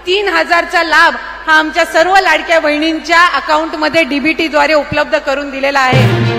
3000चा लाभ हा आमच्या सर्व लाडक्या बहिणींच्या अकाउंटमध्ये डीबीटी द्वारे उपलब्ध करून दिलेला आहे।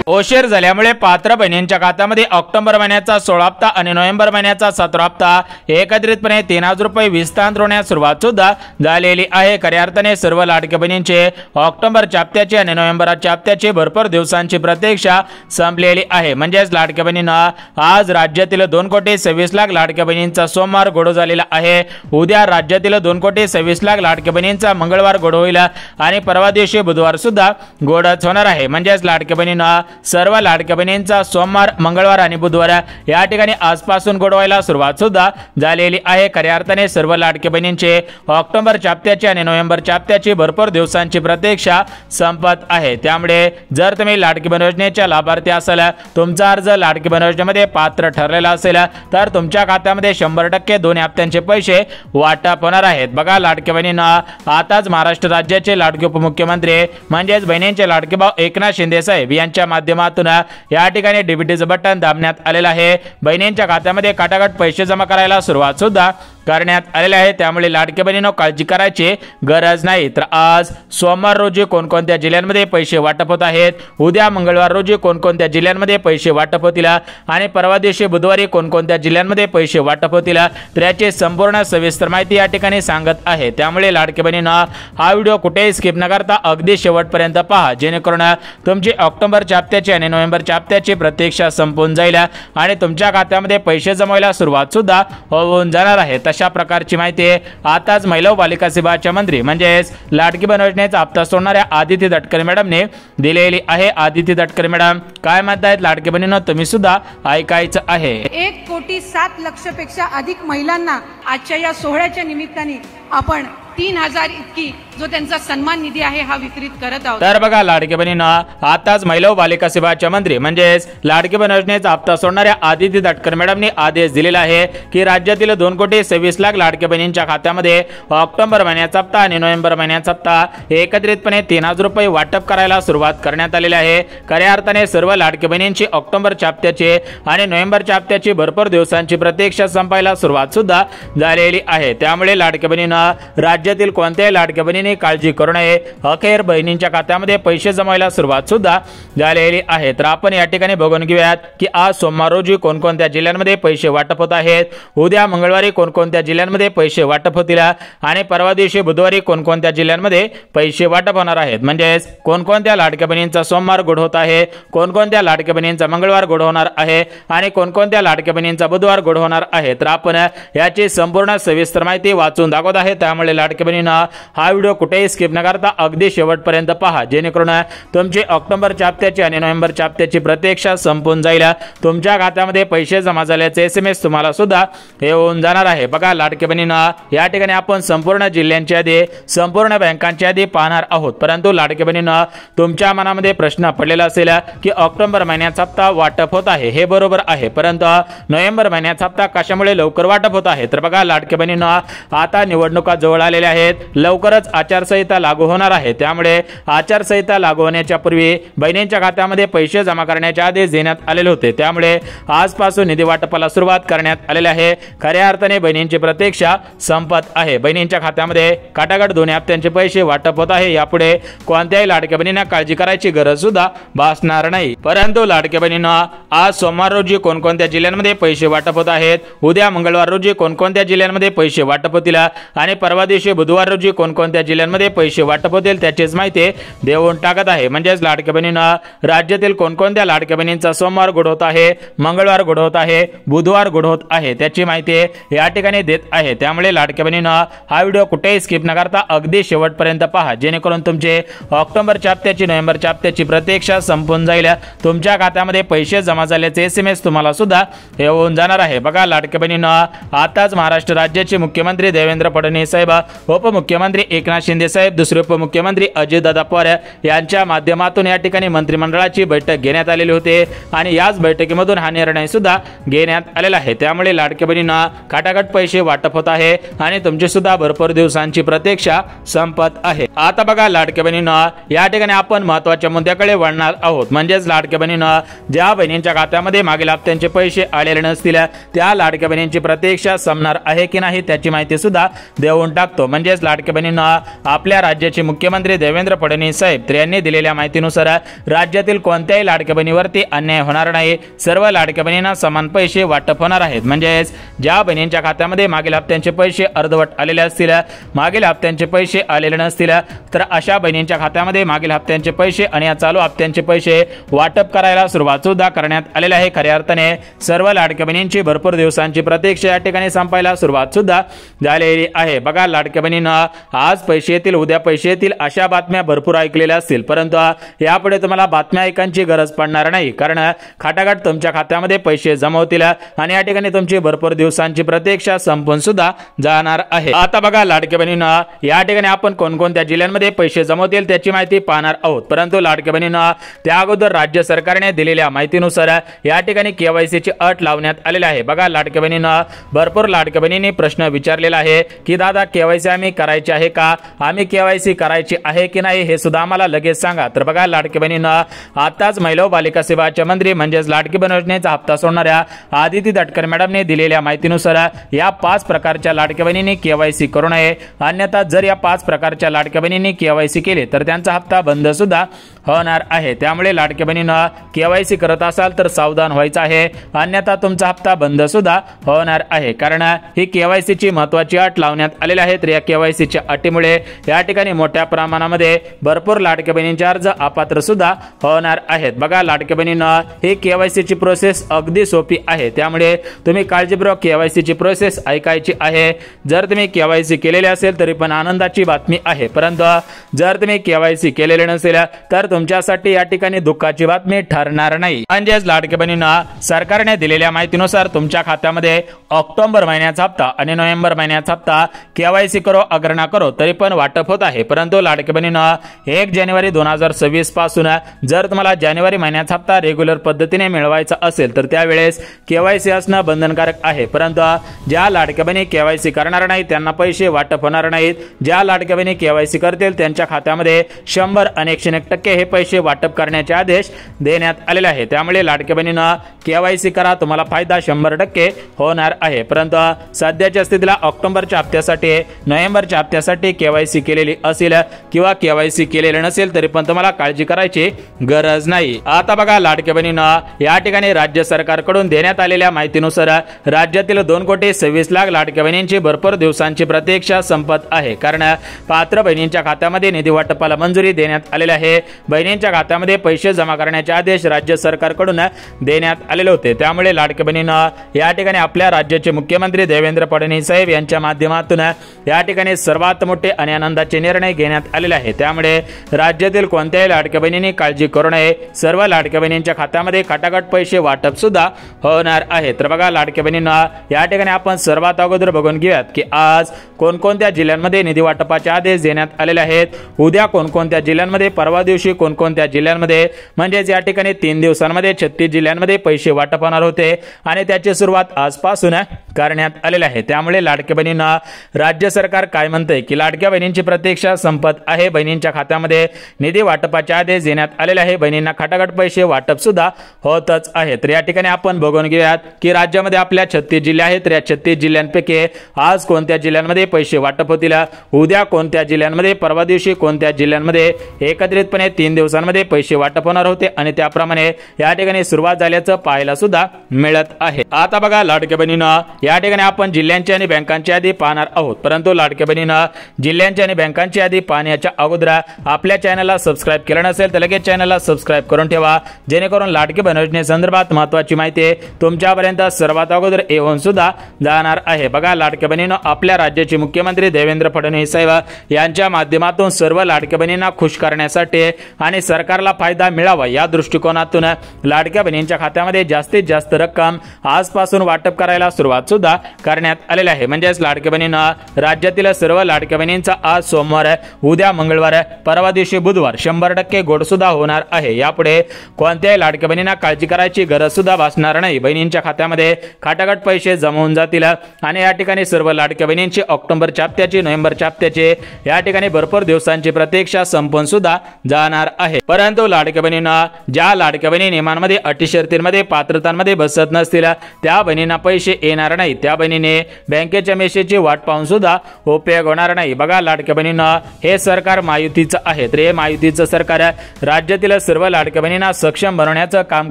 उशीर झाल्यामुळे पात्र बहिणींच्या खात्यामध्ये ऑक्टोबर महिन्याचा 16 हप्ता आणि नोव्हेंबर महिन्याचा 17 हप्ता एकत्रितपणे 3000 रुपये विस्तांतरण्यास सुरुवात सुद्धा झालेली आहे। खऱ्या अर्थाने सर्व लाडक्या बहिणींचे ऑक्टोबरच्या हप्त्याची आणि नोव्हेंबरच्या हप्त्याची भरपूर दिवसांची प्रतीक्षा संपलेली आहे। म्हणजेच लाडक्या बहिणींना आज राज्यातील 2,26,00,000 लाडक्या बहिणींचा सोमवार गोड झालेला आहे। उद्या राज्यातील 2,26,00,000 लाडक्या बहिणींचा मंगळवार गोड होईल आणि परवा दिवशी बुधवार सुद्धा गोडच होणार आहे। म्हणजेच लाडक्या बहिणींना सर्व लाडक्या बहिणींचा सोमवार, मंगळवार आणि बुधवार या ठिकाणी आजपासून गोड व्हायला सुरुवात सुद्धा झालेली आहे। खऱ्या अर्थाने सर्व लाडक्या बहिणींचे ऑक्टोबरच्या हप्त्याची आणि नोव्हेंबरच्या हप्त्याची भरपूर दिवसांची प्रतीक्षा संपत आहे। त्यामुळे जर तुम्ही लाडकी बहीण योजनेच्या लाभार्थी असाल, तुमचा अर्ज लाडकी बहीण योजनेमध्ये पात्र ठरलेला असेल तर तुमच्या खात्यामध्ये 100% दोन्ही हप्त्यांचे पैसे वाटप होणार आहेत। बघा लाडक्या बहिणींना आताच महाराष्ट्र राज्याचे लाडके उपमुख्यमंत्री म्हणजेच बहिणींचे लाडके भाऊ एकनाथ शिंदे साहेब यांच्या माध्यमातून या ठिकाणी डीबीटीचं बटन दाबण्यात आलेलं आहे। बहिणींच्या खात्यामध्ये काटाकाट पैसे जमा करायला सुरुवात सुद्धा करण्यात आलेले आहे। त्यामुळे लाडक्या बहिणींनो काळजी करायची गरज नाही। तर आज सोमवार रोजी कोणकोणत्या जिल्ह्यांमध्ये पैसे वाटप होत आहेत, उद्या मंगळवार रोजी कोणकोणत्या जिल्ह्यांमध्ये पैसे वाटप होतील आणि परवा दिवशी बुधवारी कोणकोणत्या जिल्ह्यांमध्ये पैसे वाटप होतील तर याची संपूर्ण सविस्तर माहिती या ठिकाणी सांगत आहे। त्यामुळे लाडक्या बहिणींनो हा व्हिडिओ कुठेही स्किप न करता अगदी शेवटपर्यंत पहा, जेणेकरून तुमची ऑक्टोबरच्या हप्त्याची आणि नोव्हेंबरच्या हप्त्याची प्रतीक्षा संपून जाईल आणि तुमच्या खात्यामध्ये पैसे जमवायला सुरुवात सुद्धा होऊन जाणार आहे। अशा प्रकारची माहिती आताच महिला व बालिका विभागाच्या मंत्री म्हणजेच लाडकी बहीण योजनेचा हप्ता सोडणाऱ्या आदिती तटकरे मॅडमने दिलेली आहे। आदिती तटकरे मॅडम काय म्हणतायत लाडकी बहिणींनो तुम्ही सुद्धा ऐकायचं आहे। 1,07,00,000 पेक्षा अधिक महिलांना आजच्या या सोहळ्याच्या निमित्ताने आपण 3000 इतकी जो त्यांचा सन्मान निधी आहे हा वितरित करत आहोत। तर बघा लाडकी बहिणींनो आताच महिला व बालिका विभागाच्या मंत्री म्हणजेच लाडकी बहीण योजनेचा हप्ता सोडणाऱ्या आदिती तटकरे मॅडमने आदेश दिलेला आहे की राज्यातील 2,26,00,000 लाडक्या बहिणींच्या खात्यामध्ये ऑक्टोबर महिन्याचा हप्ता आणि नोव्हेंबर महिन्याचा हप्ता एकत्रितपणे 3000 रुपये वाटप करायला सुरुवात करण्यात आलेली आहे। खऱ्या अर्थाने सर्व लाडक्या बहिणींची ऑक्टोबरच्या हप्त्याची आणि नोव्हेंबरच्या हप्त्याची भरपूर दिवसांची प्रतीक्षा संपायला सुरुवात सुद्धा झालेली आहे। त्यामुळे लाडक्या बहिणींना राज्यातील कोणत्याही लाडक्या बहिणींनी काळजी करू नये, अखेर बहिणींच्या खात्यामध्ये पैसे जमायला सुरुवात सुद्धा झालेली आहे। तर आपण या ठिकाणी बघून घेऊयात की आज सोमवार रोजी कोणकोणत्या जिल्ह्यांमध्ये पैसे वाटप होत आहेत, उद्या मंगळवारी कोणकोणत्या जिल्ह्यांमध्ये पैसे वाटप होतील आणि परवा दिवशी बुधवारी कोणकोणत्या जिल्ह्यांमध्ये पैसे वाटप होणार आहेत। म्हणजेच कोणकोणत्या लाडक्या बहिणींचा सोमवार गोड होत आहे, कोणकोणत्या लाडक्या बहिणींचा मंगळवार गोड होणार आहे आणि कोणकोणत्या लाडक्या बहिणींचा बुधवार गोड होणार आहे। तर आपण याची संपूर्ण सविस्तर माहिती वाचून दाखवत आहे। त्यामुळे लाडक्या बहिणींना हा व्हिडिओ कुठेही स्किप न करता अगदी शेवटपर्यंत पहा, जेणेकरून तुमची ऑक्टोबरच्या हप्त्याची आणि नोव्हेंबरच्या हप्त्याची प्रतीक्षा संपून जाईल, तुमच्या खात्यामध्ये पैसे जमा झाल्याचे SMS तुम्हाला सुद्धा येऊन जाणार आहे। बघा लाडक्या बहिणींना या ठिकाणी आपण संपूर्ण जिल्ह्यांची यादी, संपूर्ण बँकांची यादी पाहणार आहोत। परंतु लाडक्या बहिणींना तुमच्या मनामध्ये प्रश्न पडलेला असेल की ऑक्टोबर महिन्याचा हप्ता वाटप होत आहे, हे बरोबर आहे, परंतु नोव्हेंबर महिन्याचा हप्ता कशामुळे लवकर वाटप होत आहे। तर बघा लाडक्या बहिणींना आता निवडणुका जवळ आलेल्या आहेत, लवकरच आचारसंहिता लागू होणार आहे। त्यामुळे आचारसंहिता लागू होण्याच्या पूर्वी बहिणींच्या खात्यामध्ये पैसे जमा करण्याचे आदेश देण्यात आलेले होते। त्यामुळे आजपासून निधी वाटपाला सुरुवात करण्यात आलेली आहे। खऱ्या अर्थाने बहिणींची प्रतीक्षा संपत आहे। बहिणींच्या खात्यामध्ये काटाकाट दोन्ही हप्त्यांचे पैसे वाटप होत आहे। यापुढे कोणत्याही लाडक्या बहिणींना काळजी करायची गरज सुद्धा भासणार नाही। परंतु लाडक्या बहिणींना आज सोमवार रोजी कोणकोणत्या जिल्ह्यांमध्ये पैसे वाटप होत आहेत, उद्या मंगळवार रोजी कोणकोणत्या जिल्ह्यांमध्ये पैसे वाटप होतील आणि परवा दिवशी बुधवार रोजी कोणकोणत्या जिल्ह्यांमध्ये पैसे वाटप होतील त्याचीच माहिती देऊन टाकत आहे। म्हणजेच लाडक्या बहिणींना राज्यातील कोणकोणत्या लाडक्या बहिणींचा सोमवार गोड होत आहे, मंगळवार गोड होत आहे, बुधवार गोड होत आहे त्याची माहिती या ठिकाणी देत आहे। त्यामुळे लाडक्या बहिणींना हा व्हिडिओ कुठेही स्किप न करता अगदी शेवटपर्यंत पहा, जेणेकरून तुमचे ऑक्टोबरच्या हप्त्याची नोव्हेंबरच्या हप्त्याची प्रतीक्षा संपून जाईल, तुमच्या खात्यामध्ये पैसे जमा झाल्याचे SMS तुम्हाला सुद्धा येऊन जाणार आहे। बघा लाडक्या बहिणींना आताच महाराष्ट्र राज्याचे मुख्यमंत्री देवेंद्र फडणवीस साहेब, उपमुख्यमंत्री एकनाथ एकनाथ शिंदे साहेब, दुसरे उपमुख्यमंत्री अजितदादा पवार यांच्या माध्यमातून या ठिकाणी मंत्रिमंडळाची बैठक घेण्यात आलेली होती आणि याच बैठकीमधून हा निर्णय सुद्धा घेण्यात आलेला आहे। त्यामुळे लाडक्या बहिणींना खटाखट पैसे वाटप होत आहे आणि तुमची सुद्धा भरपूर दिवसांची प्रतीक्षा संपत आहे। आता बघा लाडक्या बहिणींना या ठिकाणी आपण महत्त्वाच्या मुद्द्याकडे वळणार आहोत, म्हणजेच लाडक्या बहिणींना ज्या बहिणींच्या खात्यामध्ये मागील हप्त्यांचे पैसे आलेले नसतील त्या लाडक्या बहिणींची प्रतीक्षा संपणार आहे की नाही त्याची माहिती सुद्धा देऊन टाकतो। म्हणजेच लाडक्या बहिणींना आपल्या राज्याचे मुख्यमंत्री देवेंद्र फडणवीस साहेब यांनी दिलेल्या माहितीनुसार राज्यातील कोणत्याही लाडक्या बहिणीवरती अन्याय होणार नाही, सर्व लाडक्या बहिणींना समान पैसे वाटप होणार आहेत। म्हणजेच ज्या बहिणींच्या खात्यामध्ये मागील हप्त्यांचे पैसे अर्धवट आलेले असतील, मागील हप्त्यांचे पैसे आलेले नसतील, तर अशा बहिणींच्या खात्यामध्ये मागील हप्त्यांचे पैसे आणि या चालू हप्त्यांचे पैसे वाटप करायला सुरुवात सुद्धा करण्यात आलेली आहे। खऱ्या अर्थाने सर्व लाडक्या बहिणींची भरपूर दिवसांची प्रतीक्षा या ठिकाणी संपायला सुरुवात सुद्धा झालेली आहे। बघा लाडक्या बहिणींना आज पैसे येतील, उद्या पैसे येतील अशा बातम्या भरपूर ऐकलेल्या असतील, परंतु यापुढे तुम्हाला बातम्या ऐकायची गरज पडणार नाही, कारण खटाखट तुमच्या खात्यामध्ये पैसे जमा होतील आणि या ठिकाणी तुमची भरपूर दिवसांची प्रतीक्षा संपून सुद्धा जाणार आहे। आता बघा लाडक्या बहिणींना या ठिकाणी आपण कोणकोणत्या जिल्ह्यांमध्ये पैसे जमा होतील त्याची माहिती पाहणार आहोत, परंतु लाडक्या बहिणींना त्या अगोदर राज्य सरकारने दिलेल्या माहितीनुसार या ठिकाणी केवायसीची अट लावण्यात आलेली आहे। बघा लाडक्या बहिणींना भरपूर लाडक्या बहिणींनी प्रश्न विचारलेला आहे की दादा केवायसी आम्ही करायची आहे का, आम्ही केवायसी करायची आहे की नाही हे सुद्धा आम्हाला लगेच सांगा। तर बघा लाडक्या बहिणींना आताच महिला व बालिका सेवाचे मंत्री म्हणजेच लाडकी बहीण योजनेचा हप्ता सोडणाऱ्या आदिती तटकरे मॅडमने दिलेल्या माहितीनुसार या 5 प्रकारच्या लाडक्या बहिणींनी केवायसी करू नये, अन्यथा जर या 5 प्रकारच्या लाडक्या बहिणींनी केवायसी केली तर त्यांचा हप्ता बंद सुद्धा होणार आहे। त्यामुळे लाडक्या बहिणींना केवायसी करत असाल तर सावधान व्हायचं आहे, अन्यथा तुमचा हप्ता बंद सुद्धा होणार आहे, कारण ही केवायसीची महत्त्वाची अट लावण्यात आलेली आहे। तर या केवायसीच्या अटीमुळे या ठिकाणी मोठ्या प्रमाणामध्ये भरपूर लाडक्या बहिणींचे अर्ज अपात्र सुद्धा होणार आहेत। बघा लाडक्या बहिणींना ही केवायसीची प्रोसेस अगदी सोपी आहे, त्यामुळे तुम्ही काळजीपूर्वक केवायसीची प्रोसेस ऐकायची आहे। जर तुम्ही केवायसी केलेले असेल तरी पण आनंदाची बातमी आहे, परंतु जर तुम्ही केवायसी केलेले नसेल तर तुमच्यासाठी या ठिकाणी दुःखाची बातमी ठरणार नाही। म्हणजेच लाडक्या बहिणींना सरकारने दिलेल्या माहितीनुसार तुमच्या खात्यामध्ये ऑक्टोबर महिन्याचा हप्ता आणि नोव्हेंबर महिन्याचा हप्ता केवायसी करो अगर ना करो तरी पण वाटप होत आहे, परंतु लाडक्या बहिणींना 1 जानेवारी 2026 पासून जर तुम्हाला जानेवारी महिन्याचा हप्ता रेग्युलर पद्धतीने मिळवायचा असेल तर त्यावेळेस केवायसी असणं बंधनकारक आहे, परंतु ज्या लाडक्या बहिणी केवायसी करणार नाही त्यांना पैसे वाटप होणार नाहीत। ज्या लाडक्या बहिणी केवायसी करतील त्यांच्या खात्यामध्ये 100 आणि 101% हे पैसे वाटप करण्याचे आदेश देण्यात आलेले आहे। त्यामुळे लाडक्या बहिणींना केवायसी करा, तुम्हाला फायदा 100% होणार आहे। परंतु सध्याच्या स्थितीला ऑक्टोबरच्या हप्त्यासाठी नोव्हेंबरच्या हप्त्यासाठी केवायसी केलेली असेल किंवा केवायसी केलेले नसेल तरी पण तुम्हाला काळजी करायची गरज नाही। आता बघा लाडक्या बहिणींना या ठिकाणी राज्य सरकारकडून देण्यात आलेल्या माहितीनुसार राज्यातील 2,26,00,000 लाडक्या बहिणींची भरपूर दिवसांची प्रतीक्षा संपत आहे, कारण पात्र बहिणींच्या खात्यामध्ये निधी वाटपाला मंजुरी देण्यात आलेली आहे। बहिणींच्या खात्यामध्ये पैसे जमा करण्याचे आदेश राज्य सरकारकडून देण्यात आलेले होते। त्यामुळे लाडक्या बहिणींना या ठिकाणी आपल्या राज्याचे मुख्यमंत्री देवेंद्र फडणवीस साहेब यांच्या माध्यमातून या ठिकाणी सर्वात मोठे आणि आनंदाचे निर्णय घेण्यात आलेले आहे। त्यामुळे राज्यातील कोणत्याही लाडक्या बहिणींनी काळजी करू नये, सर्व लाडक्या बहिणींच्या खात्यामध्ये खटाखट पैसे वाटप सुद्धा होणार आहे। तर बघा लाडक्या बहिणींना या ठिकाणी आपण सर्वात अगोदर बघून घेऊयात की आज कोणकोणत्या जिल्ह्यांमध्ये निधी वाटपाचे आदेश देण्यात आलेले आहेत, उद्या कोणकोणत्या जिल्ह्यांमध्ये, परवा दिवशी कोणकोणत्या जिल्ह्यांमध्ये, म्हणजेच या ठिकाणी 3 दिवसांमध्ये 36 जिल्ह्यांमध्ये पैसे वाटप होणार होते आणि त्याची सुरुवात आजपासून करण्यात आलेली आहे। त्यामुळे लाडक्या बहिणींना राज्य सरकार काय म्हणतंय की लाडक्या बहिणींची प्रतीक्षा संपत आहे, बहिणींच्या खात्यामध्ये निधी वाटपाचे आदेश देण्यात आलेले आहे, बहिणींना खटाखट पैसे वाटप सुद्धा होतच आहे। तर या ठिकाणी आपण बघून घेऊयात की राज्यामध्ये आपल्या 36 जिल्हे आहेत, तर या 36 जिल्ह्यांपैकी आज कोणत्या जिल्ह्यांमध्ये पैसे वाटप होतील, उद्या कोणत्या जिल्ह्यांमध्ये, परवा दिवशी कोणत्या जिल्ह्यांमध्ये एकत्रितपणे 3 दिवसांमध्ये पैसे वाटप होणार होते आणि त्याप्रमाणे या ठिकाणी सुरुवात झाल्याचं पाहायला सुद्धा मिळत आहे। आता बघा लाडक्या बहिणींना या ठिकाणी आपण जिल्ह्यांची आणि बँकांची यादी पाहणार आहोत, परंतु लाडक्या बहिणींना जिल्ह्यांची आणि बँकांची यादी पाहण्याच्या अगोदर आपल्या चॅनलला सबस्क्राइब केलं नसेल तर लगेच चॅनलला सबस्क्राइब करून ठेवा, जेणेकरून लाडकी बहीण योजनेसंदर्भात महत्त्वाची माहिती तुमच्यापर्यंत सर्वात अगोदर येऊन सुद्धा जाणार आहे। बघा लाडक्या बहिणींनो, आपल्या राज्याचे मुख्यमंत्री देवेंद्र फडणवीस साहेब यांच्या माध्यमातून सर्व लाडक्या बहिणींना खुश करण्यासाठी आणि सरकारला फायदा मिळावा या दृष्टिकोनातून लाडक्या बहिणींच्या खात्यामध्ये जास्तीत जास्त रक्कम आजपासून वाटप करायला सुरुवात सुद्धा करण्यात आलेली आहे। म्हणजेच लाडक्या बहिणींना राज्यातील सर्व लाडक्या बहिणींचा बहिणींचा आज सोमवार, उद्या मंगळवार, परवा दिवशी बुधवार 100% गोड सुद्धा होणार आहे। यापुढे कोणत्याही लाडक्या बहिणींना काळजी करायची गरज सुद्धा भासणार नाही। बहिणींच्या खात्यामध्ये खटाखट पैसे जमा होऊन जातील आणि या ठिकाणी सर्व लाडक्या बहिणींची ऑक्टोबरच्या हप्त्याची, नोव्हेंबरच्या हप्त्याचे या ठिकाणी भरपूर दिवसांची प्रतीक्षा संपून सुद्धा जाणार आहे। परंतु लाडक्या बहिणींना, ज्या लाडक्या बहिणी नियमांमध्ये, अटी शर्तींमध्ये, पात्रतांमध्ये बसत नसतील त्या बहिणींना पैसे येणार नाही। त्या बहिणीने बँकेच्या मेसेजची वाट पाहून सुद्धा उपयोग होणार नाही। बघा लाडक्या बहिणींना, हे सरकार महायुतीचं आहे, तर हे महायुतीचं सरकार राज्यातील सर्व लाडक्या बहिणींना सक्षम बनवण्याचं काम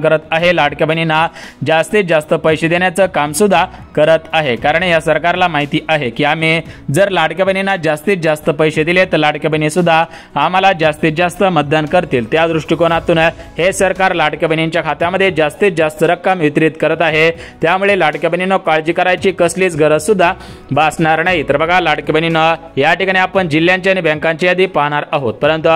करत आहे। लाडक्या बहिणींना जास्तीत जास्त पैसे देण्याचं काम सुद्धा करत आहे, कारण या सरकारला माहिती आहे की आम्ही जर लाडक्या बहिणींना जास्तीत जास्त पैसे दिले तर लाडक्या बहिणी सुद्धा आम्हाला जास्तीत जास्त मतदान करतील। त्या दृष्टिकोनातून हे सरकार लाडक्या बहिणींच्या खात्यामध्ये जास्तीत जास्त रक्कम वितरित करत आहे। त्यामुळे लाडक्या बहिणींना काळजी करायची कसलीच गरज सुद्धा भासणार नाही। तर बघा लाडक्या बहिणींना, या ठिकाणी आपण जिल्ह्यांची आणि बँकांची यादी पाहणार आहोत, परंतु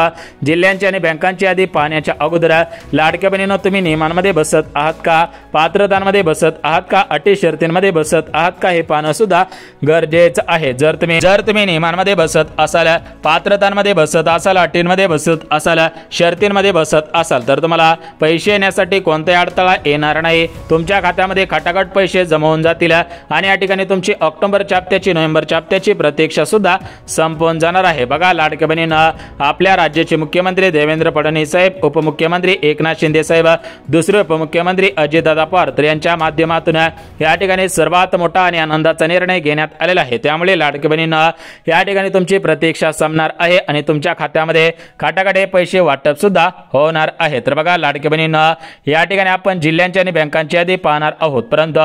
जिल्ह्यांची आणि बँकांची यादी पाहण्याच्या अगोदर लाडक्या बहिणींना, तुम्ही नियमांमध्ये बसत आहात का, पात्रतांमध्ये बसत आहात का, अटी शर्तींमध्ये बसत आहात का, हे पाहणं सुद्धा गरजेचं आहे। जर तुम्ही नियमांमध्ये बसत असाल, पात्रतांमध्ये बसत असाल, अटींमध्ये बसत असाल, शर्तींमध्ये बसत असाल तर तुम्हाला पैसे येण्यासाठी कोणताही अडथळा येणार नाही। तुमच्या खात्यामध्ये खटाखट पैसे जमा होऊन जातील आणि या ठिकाणी तुमची ऑक्टोबरच्या हप्त्याची, नोव्हेंबरच्या हप्त्याची प्रतीक्षा सुद्धा संपून जाणार आहे। बघा लाडक्या बहिणींना, आपल्या राज्याचे मुख्यमंत्री देवेंद्र फडणवीस साहेब, उपमुख्यमंत्री एकनाथ शिंदे साहेब, दुसरे उपमुख्यमंत्री अजितदादा पवार तर यांच्या माध्यमातून या ठिकाणी सर्वात मोठा आणि आनंदाचा निर्णय घेण्यात आलेला आहे। त्यामुळे लाडक्या बहिणींना, या ठिकाणी तुमची प्रतीक्षा संपणार आहे आणि तुमच्या खात्यामध्ये खटाखट पैसे वाटप सुद्धा होणार आहे। तर बघा लाडक्या बहिणींना, या ठिकाणी आपण जिल्ह्यांची आणि बँकांची यादी पाहणार आहोत, परंतु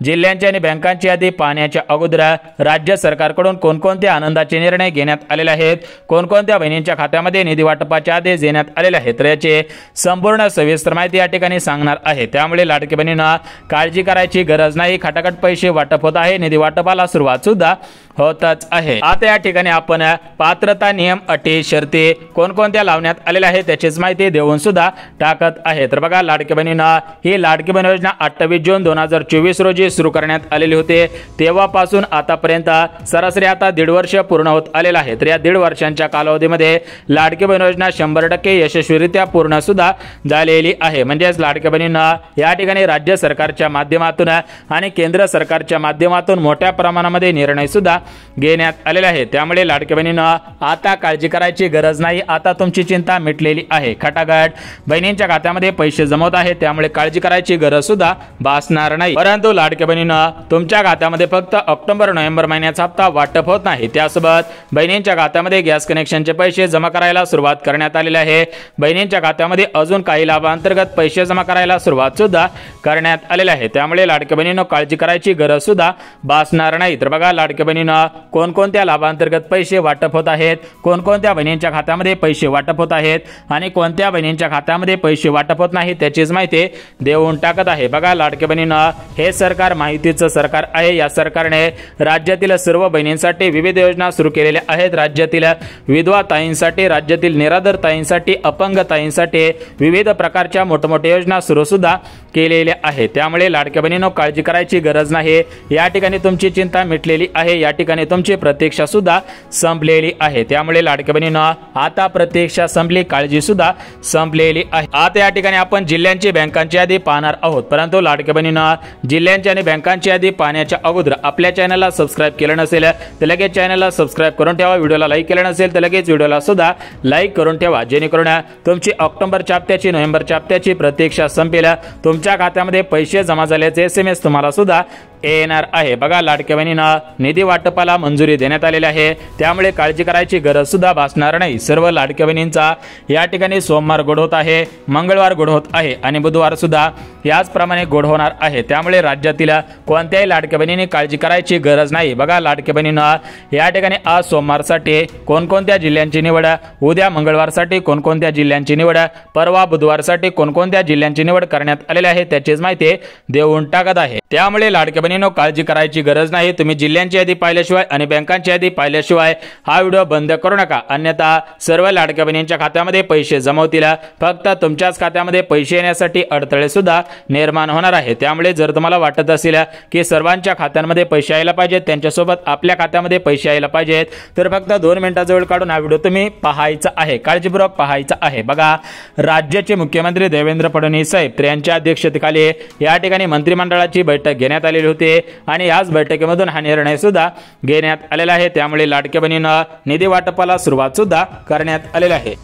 जिल्ह्यांची आणि बँकांची यादी पाहण्याच्या अगोदर राज्य सरकारकडून कोणकोणते आनंदाचे निर्णय घेण्यात आलेले आहेत, कोणकोणत्या बहिणींच्या खात्यामध्ये निधी वाटपाचे आदेश देण्यात आलेले आहेत, तर याची संपूर्ण सविस्तर माहिती या ठिकाणी सांगणार आहे। त्यामुळे लाडक्या बहिणींना काळजी करायची गरज नाही। खटाखट पैसे वाटप होत आहे, निधी वाटपाला सुरुवात सुद्धा होतच आहे। आता या ठिकाणी आपण पात्रता, नियम, अटी, शर्ती कोणकोणत्या लावण्यात आलेल्या आहेत त्याचीच माहिती देऊन सुद्धा टाकत आहे। तर बघा लाडक्या बहिणींना, ही लाडकी बहीण योजना 28 जून 2024 रोजी सुरू करण्यात आलेली होती। तेव्हापासून आतापर्यंत सरासरी आता 1.5 वर्ष पूर्ण होत आलेला आहे। तर या 1.5 वर्षांच्या कालावधीमध्ये लाडकी बहीण योजना 100% यशस्वीरित्या पूर्ण सुद्धा झालेली आहे। म्हणजेच लाडक्या बहिणींना, या ठिकाणी राज्य सरकारच्या माध्यमातून आणि केंद्र सरकारच्या माध्यमातून मोठ्या प्रमाणामध्ये निर्णय सुद्धा घेण्यात आलेले आहे। त्यामुळे लाडक्या बहिणींना आता काळजी करायची गरज नाही। आता तुमची चिंता मिटलेली आहे। खटाखट बहिणींच्या खात्यामध्ये पैसे जमवत आहेत, त्यामुळे काळजी करायची गरज सुद्धा भासणार नाही। परंतु लाडक्या बहिणींना, तुमच्या खात्यामध्ये फक्त ऑक्टोबर, नोव्हेंबर महिन्याचा हप्ता वाटप होत नाही, त्यासोबत बहिणींच्या खात्यामध्ये गॅस कनेक्शनचे पैसे जमा करायला सुरुवात करण्यात आलेली आहे। बहिणींच्या खात्यामध्ये अजून काही लाभांतर्गत पैसे जमा करायला सुरुवात सुद्धा करण्यात आलेली आहे। त्यामुळे लाडक्या बहिणींना काळजी करायची गरज सुद्धा भासणार नाही। तर बघा लाडक्या बहिणींना, कोणकोणत्या लाभांतर्गत पैसे वाटप होत आहेत, कोणकोणत्या बहिणींच्या खात्यामध्ये पैसे वाटप होत आहेत आणि कोणत्या बहिणींच्या खात्यामध्ये पैसे वाटप होत नाही त्याचीच माहिती देऊन टाकत आहे। बघा लाडक्या बहिणींना, हे सरकार माहितीचं सरकार आहे। या सरकारने राज्यातील सर्व बहिणींसाठी विविध योजना सुरू केलेल्या आहेत। राज्यातील विधवा ताईंसाठी, राज्यातील निराधार ताईंसाठी, अपंग ताईंसाठी विविध प्रकारच्या मोठमोठ्या योजना सुरू सुद्धा केलेल्या आहेत। त्यामुळे लाडक्या बहिणींनो, काळजी करायची गरज नाही। या ठिकाणी तुमची चिंता मिटलेली आहे, या ठिकाणी तुमची प्रतीक्षा सुद्धा संपलेली आहे। त्यामुळे लाडक्या बहिणींनो, आता प्रतीक्षा संपली, काळजी सुद्धा संपलेली आहे। आता या ठिकाणी आपण जिल्ह्यांची, बँकांची यादी पाहणार आहोत, परंतु लाडक्या बहिणींनो, जिल्ह्यांची आणि बँकांची यादी पाहण्याच्या अगोदर आपल्या चॅनलला सबस्क्राइब केलं नसेल तर लगेच चॅनलला सबस्क्राइब करून ठेवा। व्हिडिओला लाईक केलं नसेल तर लगेच व्हिडिओला सुद्धा लाईक करून ठेवा, जेणेकरून तुमची ऑक्टोबरच्या हप्त्याची, नोव्हेंबरच्या हप्त्याची प्रतीक्षा संपेल, तुमच्या खात्यामध्ये पैसे जमा झाल्याचे SMS तुम्हाला सुद्धा येणार आहे। बघा लाडक्या बहिणींना, निधी वाटपाला मंजुरी देण्यात आलेली आहे, त्यामुळे काळजी करायची गरज सुद्धा भासणार नाही। सर्व लाडक्या बहिणींचा या ठिकाणी सोमवार गोड होत आहे, मंगळवार गोड होत आहे आणि बुधवार सुद्धा याचप्रमाणे गोड होणार आहे। त्यामुळे राज्यातील कोणत्याही लाडक्या बहिणींनी काळजी करायची गरज नाही। बघा लाडक्या बहिणींना, या ठिकाणी आज सोमवारसाठी कोणकोणत्या जिल्ह्यांची निवड, उद्या मंगळवारसाठी कोणकोणत्या जिल्ह्यांची निवड, परवा बुधवारसाठी कोणकोणत्या जिल्ह्यांची निवड करण्यात आलेली आहे त्याचीच माहिती देऊन टाकत आहे। त्यामुळे लाडक्या बहिणींनो, काळजी करायची गरज नाही। तुम्ही जिल्ह्यांची यादी पाहिल्याशिवाय आणि बँकांची यादी पाहिल्याशिवाय हा व्हिडिओ बंद करू नका, अन्यथा सर्व लाडक्या बहिणींच्या खात्यामध्ये पैसे जमवतील, फक्त तुमच्याच खात्यामध्ये पैसे येण्यासाठी अडथळे सुद्धा निर्माण होणार आहे। त्यामुळे जर तुम्हाला वाटत असेल की सर्वांच्या खात्यांमध्ये पैसे यायला पाहिजेत, त्यांच्यासोबत आपल्या खात्यामध्ये पैसे यायला पाहिजेत, तर फक्त 2 मिनिटाचा वेळ काढून हा व्हिडिओ तुम्ही पाहायचा आहे, काळजीपूर्वक पाहायचा आहे। बघा, राज्याचे मुख्यमंत्री देवेंद्र फडणवीस साहेब यांच्या अध्यक्षतेखाली या ठिकाणी मंत्रिमंडळाची बैठक घेण्यात आलेली होती आणि याच बैठकीमधून हा निर्णय सुद्धा घेण्यात आलेला आहे। त्यामुळे लाडक्या बहिणींना निधी वाटपाला सुरुवात सुद्धा करण्यात आलेली आहे।